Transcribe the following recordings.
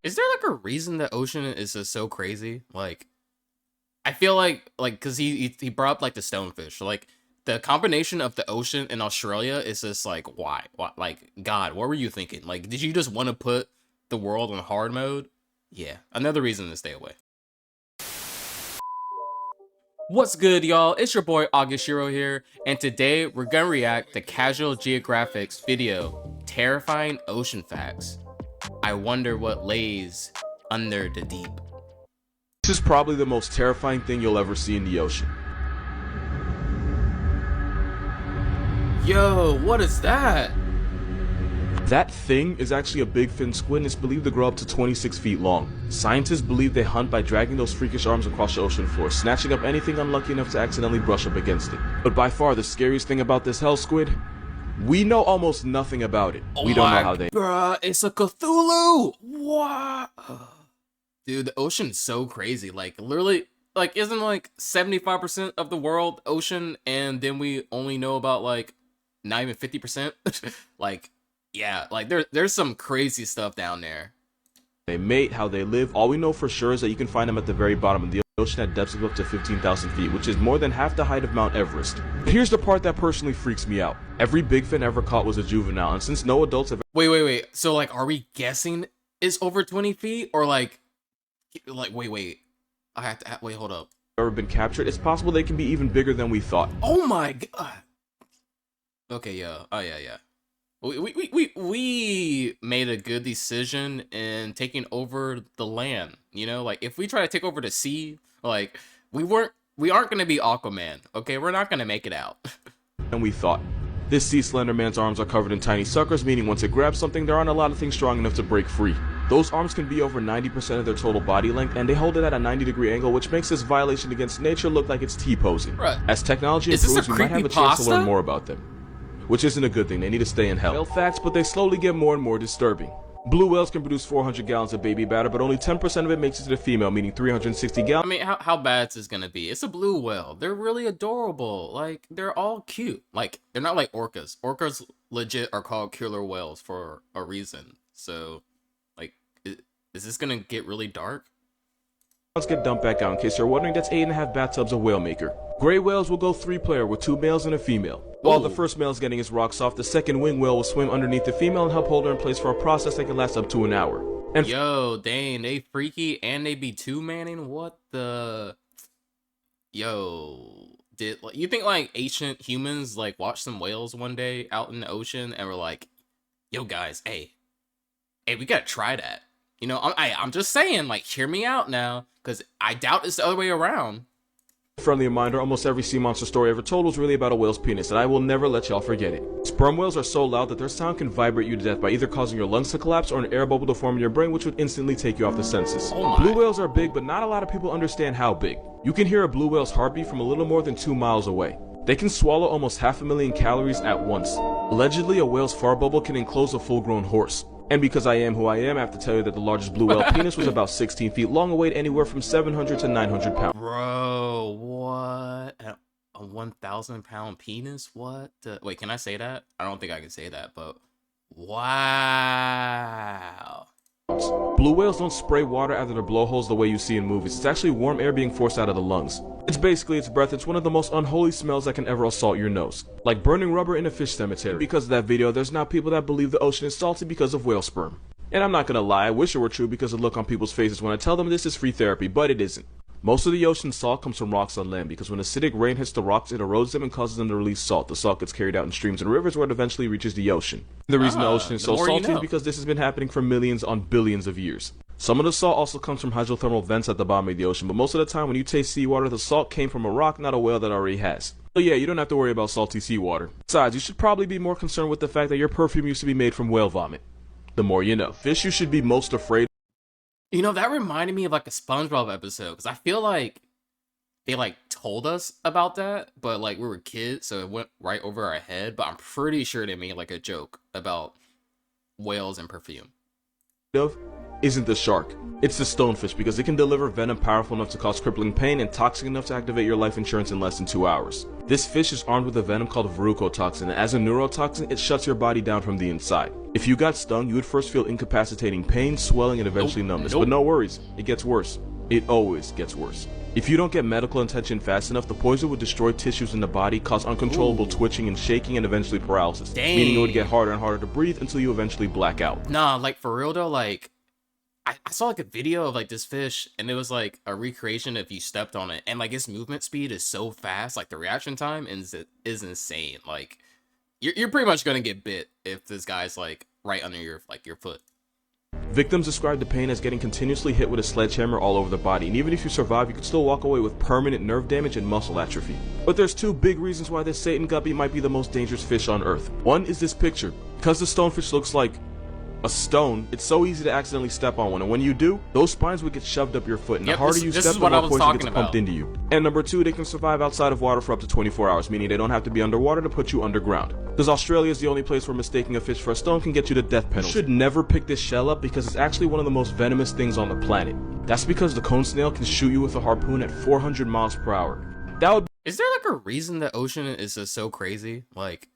Is there like a reason the ocean is just so crazy? Like, I feel like because he brought up like the stonefish, like the combination of the ocean and Australia is just like why? Like God, what were you thinking? Like, did you just want to put the world on hard mode? Yeah, another reason to stay away. What's good, y'all? It's your boy Augustiro here, and today we're gonna react to Casual Geographic's video, Terrifying Ocean Facts. I wonder what lays under the deep. This is probably the most terrifying thing you'll ever see in the ocean. Yo, what is that? That thing is actually a big fin squid and it's believed to grow up to 26 feet long. Scientists believe they hunt by dragging those freakish arms across the ocean floor, snatching up anything unlucky enough to accidentally brush up against it. But by far the scariest thing about this hell squid, we know almost nothing about it. We don't know how they... Bruh, it's a Cthulhu! What? Dude, the ocean's so crazy. Like, literally, like, isn't like 75% of the world ocean, and then we only know about like not even 50%? Like, yeah, like there's some crazy stuff down there. They mate, how they live. All we know for sure is that you can find them at the very bottom of the ocean at depths of up to 15,000 feet, which is more than half the height of Mount Everest. Here's the part that personally freaks me out. Every big fin ever caught was a juvenile, and since no adults have Wait. So, like, are we guessing it's over 20 feet? Or, like, wait. I have to, wait, hold up. ever been captured, it's possible they can be even bigger than we thought. Oh my god. Okay, yeah. Oh, yeah. We made a good decision in taking over the land, you know? Like, if we try to take over the sea, like, we aren't gonna be Aquaman, okay? We're not gonna make it out. And we thought. This sea slender man's arms are covered in tiny suckers, meaning once it grabs something, there aren't a lot of things strong enough to break free. Those arms can be over 90% of their total body length, and they hold it at a 90-degree angle, which makes this violation against nature look like it's T-posing. Bruh, As technology improves, we might have a chance to learn more about them. Which isn't a good thing, they need to stay in hell. Whale facts, but they slowly get more and more disturbing. Blue whales can produce 400 gallons of baby batter, but only 10% of it makes it to the female, meaning 360 gallons. I mean, how bad is this gonna be? It's a blue whale. They're really adorable. Like, they're all cute. Like, they're not like orcas. Orcas legit are called killer whales for a reason. So, like, is this gonna get really dark? Let's get dumped back out. In case you're wondering, that's 8.5 bathtubs of whale maker. Gray whales will go 3-player with 2 males and a female. While the first male is getting his rocks off, the second wing whale will swim underneath the female and help hold her in place for a process that can last up to an hour. And yo, dang, they freaky and they be two-manning? What the... Yo, you think like ancient humans like watched some whales one day out in the ocean and were like, yo guys, hey, we gotta try that. You know, I'm just saying, like, hear me out now, because I doubt it's the other way around. Friendly reminder, almost every sea monster story ever told was really about a whale's penis, and I will never let y'all forget it. Sperm whales are so loud that their sound can vibrate you to death by either causing your lungs to collapse or an air bubble to form in your brain, which would instantly take you off the senses. Oh my. Blue whales are big, but not a lot of people understand how big. You can hear a blue whale's heartbeat from a little more than 2 miles away. They can swallow almost 500,000 calories at once. Allegedly, a whale's fart bubble can enclose a full-grown horse. And because I am who I am, I have to tell you that the largest blue whale penis was about 16 feet long and weighed anywhere from 700 to 900 pounds. Bro, what? A 1,000-pound penis? What? Wait, can I say that? I don't think I can say that, but wow. Blue whales don't spray water out of their blowholes the way you see in movies. It's actually warm air being forced out of the lungs. It's basically its breath. It's one of the most unholy smells that can ever assault your nose. Like burning rubber in a fish cemetery. Because of that video, there's now people that believe the ocean is salty because of whale sperm. And I'm not gonna lie, I wish it were true because of the look on people's faces when I tell them this is free therapy, but it isn't. Most of the ocean's salt comes from rocks on land because when acidic rain hits the rocks, it erodes them and causes them to release salt. The salt gets carried out in streams and rivers where it eventually reaches the ocean. The reason the ocean is so salty is because this has been happening for millions on billions of years. Some of the salt also comes from hydrothermal vents at the bottom of the ocean, but most of the time when you taste seawater, the salt came from a rock, not a whale that already has. So yeah, you don't have to worry about salty seawater. Besides, you should probably be more concerned with the fact that your perfume used to be made from whale vomit. The more you know. Fish you should be most afraid. You know, that reminded me of like a SpongeBob episode, because I feel like they like told us about that, but like we were kids, so it went right over our head, but I'm pretty sure they made like a joke about whales and perfume. Of isn't the shark. It's the stonefish because it can deliver venom powerful enough to cause crippling pain and toxic enough to activate your life insurance in less than 2 hours. This fish is armed with a venom called verrucotoxin, and as a neurotoxin, it shuts your body down from the inside. If you got stung, you would first feel incapacitating pain, swelling, and eventually numbness. But no worries, it gets worse. It always gets worse. If you don't get medical attention fast enough, the poison would destroy tissues in the body, cause uncontrollable twitching and shaking, and eventually paralysis. Dang. Meaning it would get harder and harder to breathe until you eventually black out. Nah, like for real though, like I saw like a video of like this fish and it was like a recreation if you stepped on it, and like its movement speed is so fast, like the reaction time is insane. Like you're pretty much gonna get bit if this guy's like right under your foot. Victims describe the pain as getting continuously hit with a sledgehammer all over the body, and even if you survive, you could still walk away with permanent nerve damage and muscle atrophy. But there's two big reasons why this Satan guppy might be the most dangerous fish on Earth. One is this picture. Because the stonefish looks like a stone, it's so easy to accidentally step on one, and when you do, those spines would get shoved up your foot, and the harder you step, the more poison gets pumped into you. And number two, they can survive outside of water for up to 24 hours, meaning they don't have to be underwater to put you underground. Because Australia is the only place where mistaking a fish for a stone can get you to death penalty. You should never pick this shell up because it's actually one of the most venomous things on the planet. That's because the cone snail can shoot you with a harpoon at 400 miles per hour. Is there like a reason the ocean is just so crazy? Like,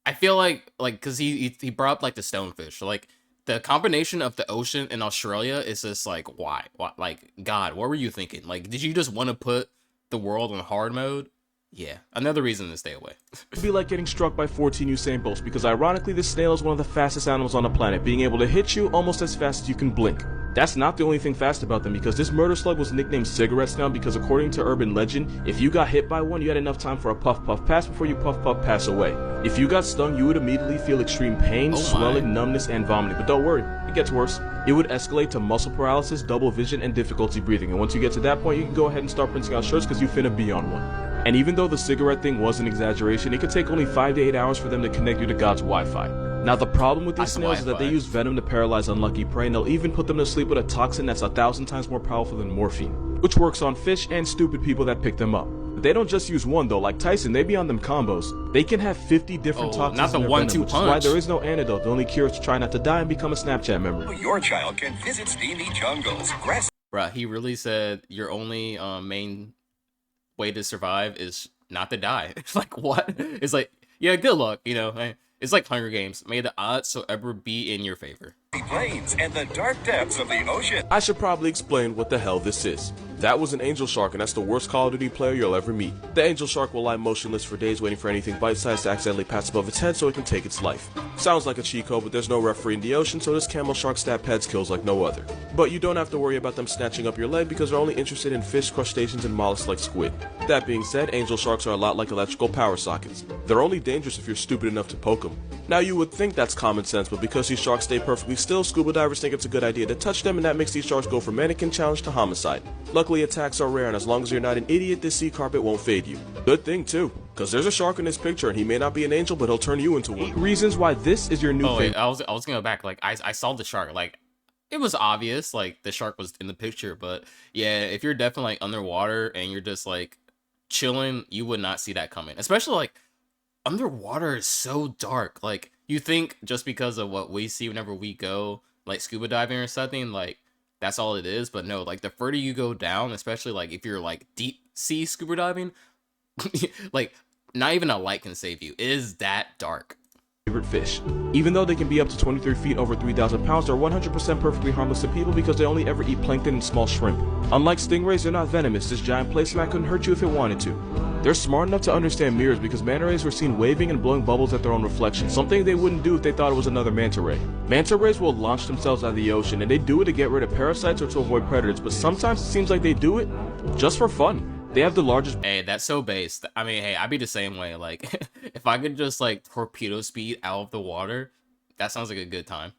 I feel like because he brought up like the stonefish, like the combination of the ocean and Australia is just like why? Like, God, what were you thinking? Like, did you just want to put the world on hard mode? Yeah, another reason to stay away. It'd be like getting struck by 14 Usain Bolts, because ironically this snail is one of the fastest animals on the planet, being able to hit you almost as fast as you can blink. That's not the only thing fast about them, because this murder slug was nicknamed cigarette snail because according to urban legend, if you got hit by one, you had enough time for a puff puff pass before you puff puff pass away. If you got stung, you would immediately feel extreme pain, swelling, numbness, and vomiting. But don't worry, it gets worse. It would escalate to muscle paralysis, double vision, and difficulty breathing. And once you get to that point, you can go ahead and start printing out shirts because you finna be on one. And even though the cigarette thing was an exaggeration, it could take only 5 to 8 hours for them to connect you to God's Wi-Fi. Now the problem with these snails is that they use venom to paralyze unlucky prey, and they'll even put them to sleep with a toxin that's 1,000 times more powerful than morphine, which works on fish and stupid people that pick them up. But they don't just use one though, like Tyson, they be on them combos. They can have 50 different toxins not the in their one, venom, two which punch. is why there is no antidote. The only cure is to try not to die and become a Snapchat member. Your child can visit steamy jungles, grass. Bruh, he really said your only main way to survive is not to die. It's like, what? It's like, yeah, good luck, you know. It's like Hunger Games. May the odds so ever be in your favor. Plains and the dark depths of the ocean. I should probably explain what the hell this is. That was an angel shark, and that's the worst Call of Duty player you'll ever meet. The angel shark will lie motionless for days waiting for anything bite-sized to accidentally pass above its head so it can take its life. Sounds like a cheat code, but there's no referee in the ocean, so this camel shark stab pads kills like no other. But you don't have to worry about them snatching up your leg because they're only interested in fish, crustaceans, and mollusks like squid. That being said, angel sharks are a lot like electrical power sockets. They're only dangerous if you're stupid enough to poke them. Now you would think that's common sense, but because these sharks stay perfectly still, scuba divers think it's a good idea to touch them, and that makes these sharks go from mannequin challenge to homicide. Luckily attacks are rare, and as long as you're not an idiot, this sea carpet won't fade you. Good thing too, because there's a shark in this picture and he may not be an angel, but he'll turn you into one. Reasons why this is your new favorite. I was gonna go back, like I saw the shark, like it was obvious like the shark was in the picture, but yeah, if you're definitely like underwater and you're just like chilling, you would not see that coming. Especially like underwater is so dark. Like you think just because of what we see whenever we go like scuba diving or something, like that's all it is, but no, like the further you go down, especially like if you're like deep sea scuba diving, like not even a light can save you. It is that dark. Favorite fish. Even though they can be up to 23 feet over 3,000 pounds, they're 100% perfectly harmless to people because they only ever eat plankton and small shrimp. Unlike stingrays, they're not venomous. This giant placemat couldn't hurt you if it wanted to. They're smart enough to understand mirrors because manta rays were seen waving and blowing bubbles at their own reflection, something they wouldn't do if they thought it was another manta ray. Manta rays will launch themselves out of the ocean, and they do it to get rid of parasites or to avoid predators, but sometimes it seems like they do it just for fun. They have the largest... Hey, that's so based. I mean, hey, I'd be the same way. Like, if I could just, like, torpedo speed out of the water, that sounds like a good time.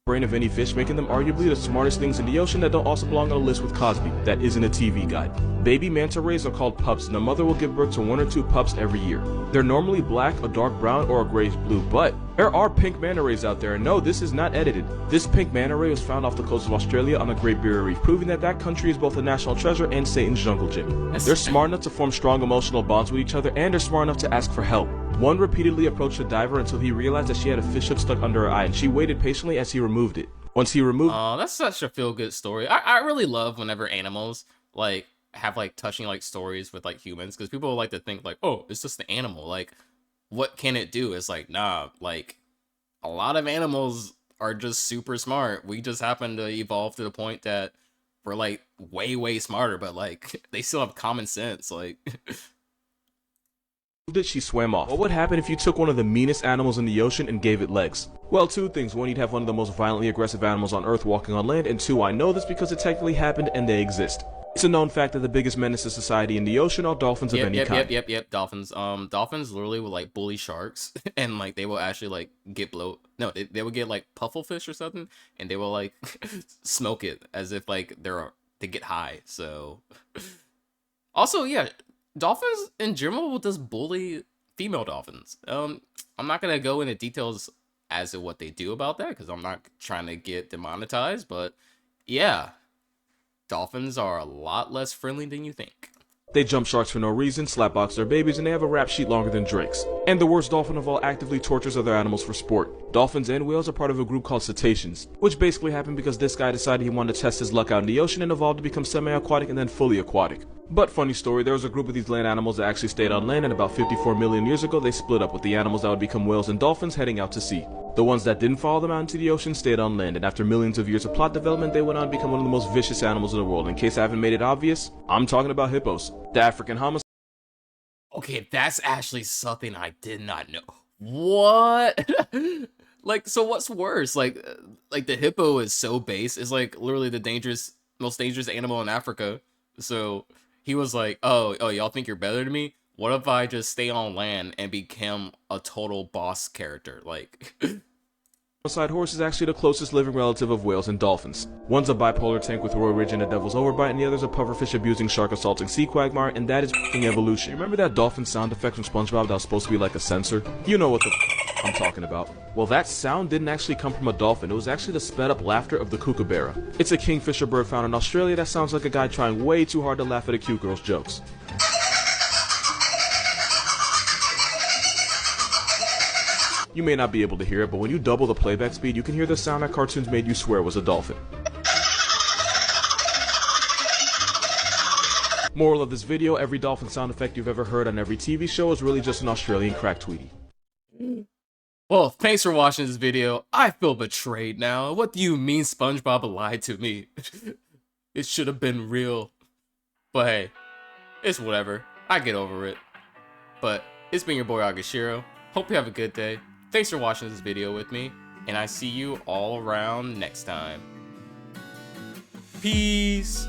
Brain of any fish, making them arguably the smartest things in the ocean that don't also belong on a list with Cosby. That isn't a TV guide. Baby manta rays are called pups, and a mother will give birth to 1 or 2 pups every year. They're normally black, a dark brown, or a grayish-blue, but there are pink manta rays out there, and no, this is not edited. This pink manta ray was found off the coast of Australia on the Great Barrier Reef, proving that that country is both a national treasure and Satan's jungle gym. They're smart enough to form strong emotional bonds with each other, and they're smart enough to ask for help. One repeatedly approached the diver until he realized that she had a fish hook stuck under her eye, and she waited patiently as he removed it. Once he removed Oh, that's such a feel-good story. I really love whenever animals like have like touching like stories with like humans, because people like to think like, oh, it's just the animal. Like, what can it do? It's like, nah, like a lot of animals are just super smart. We just happen to evolve to the point that we're like way smarter, but like they still have common sense. Like, it, she swam off. What would happen if you took one of the meanest animals in the ocean and gave it legs? Well, two things. One, you'd have one of the most violently aggressive animals on Earth walking on land, and two, I know this because it technically happened and they exist. It's a known fact that the biggest menace to society in the ocean are dolphins of any kind. Yep. Dolphins. Dolphins literally will like bully sharks, and like they will actually like get blow. No, they will get like puffelfish or something, and they will like smoke it as if like they get high. So, also, yeah, dolphins in general will just bully female dolphins. I'm not gonna go into details as to what they do about that because I'm not trying to get demonetized, but yeah. Dolphins are a lot less friendly than you think. They jump sharks for no reason, slapbox their babies, and they have a rap sheet longer than Drake's. And the worst dolphin of all actively tortures other animals for sport. Dolphins and whales are part of a group called cetaceans, which basically happened because this guy decided he wanted to test his luck out in the ocean and evolved to become semi-aquatic and then fully aquatic. But funny story, there was a group of these land animals that actually stayed on land, and about 54 million years ago they split up, with the animals that would become whales and dolphins heading out to sea. The ones that didn't follow them out into the ocean stayed on land, and after millions of years of plot development, they went on to become one of the most vicious animals in the world. In case I haven't made it obvious, I'm talking about hippos. The African homicide. Okay, that's actually something I did not know. What? Like, so what's worse? Like the hippo is so base. It's like literally the most dangerous animal in Africa. So he was like, oh, y'all think you're better than me? What if I just stay on land and become a total boss character? Like, Homicide horse is actually the closest living relative of whales and dolphins. One's a bipolar tank with Roy Ridge and a devil's overbite, and the other's a pufferfish abusing shark assaulting sea quagmire, and that is f***ing evolution. Remember that dolphin sound effect from SpongeBob that was supposed to be like a sensor? You know what the I'm talking about. Well, that sound didn't actually come from a dolphin. It was actually the sped up laughter of the kookaburra. It's a kingfisher bird found in Australia that sounds like a guy trying way too hard to laugh at a cute girl's jokes. You may not be able to hear it, but when you double the playback speed, you can hear the sound that cartoons made you swear was a dolphin. Moral of this video, every dolphin sound effect you've ever heard on every TV show is really just an Australian crack tweetie. well, thanks for watching this video. I feel betrayed now. What do you mean SpongeBob lied to me? It should have been real. But hey, it's whatever. I get over it. But it's been your boy Agashiro. Hope you have a good day. Thanks for watching this video with me, and I see you all around next time. Peace!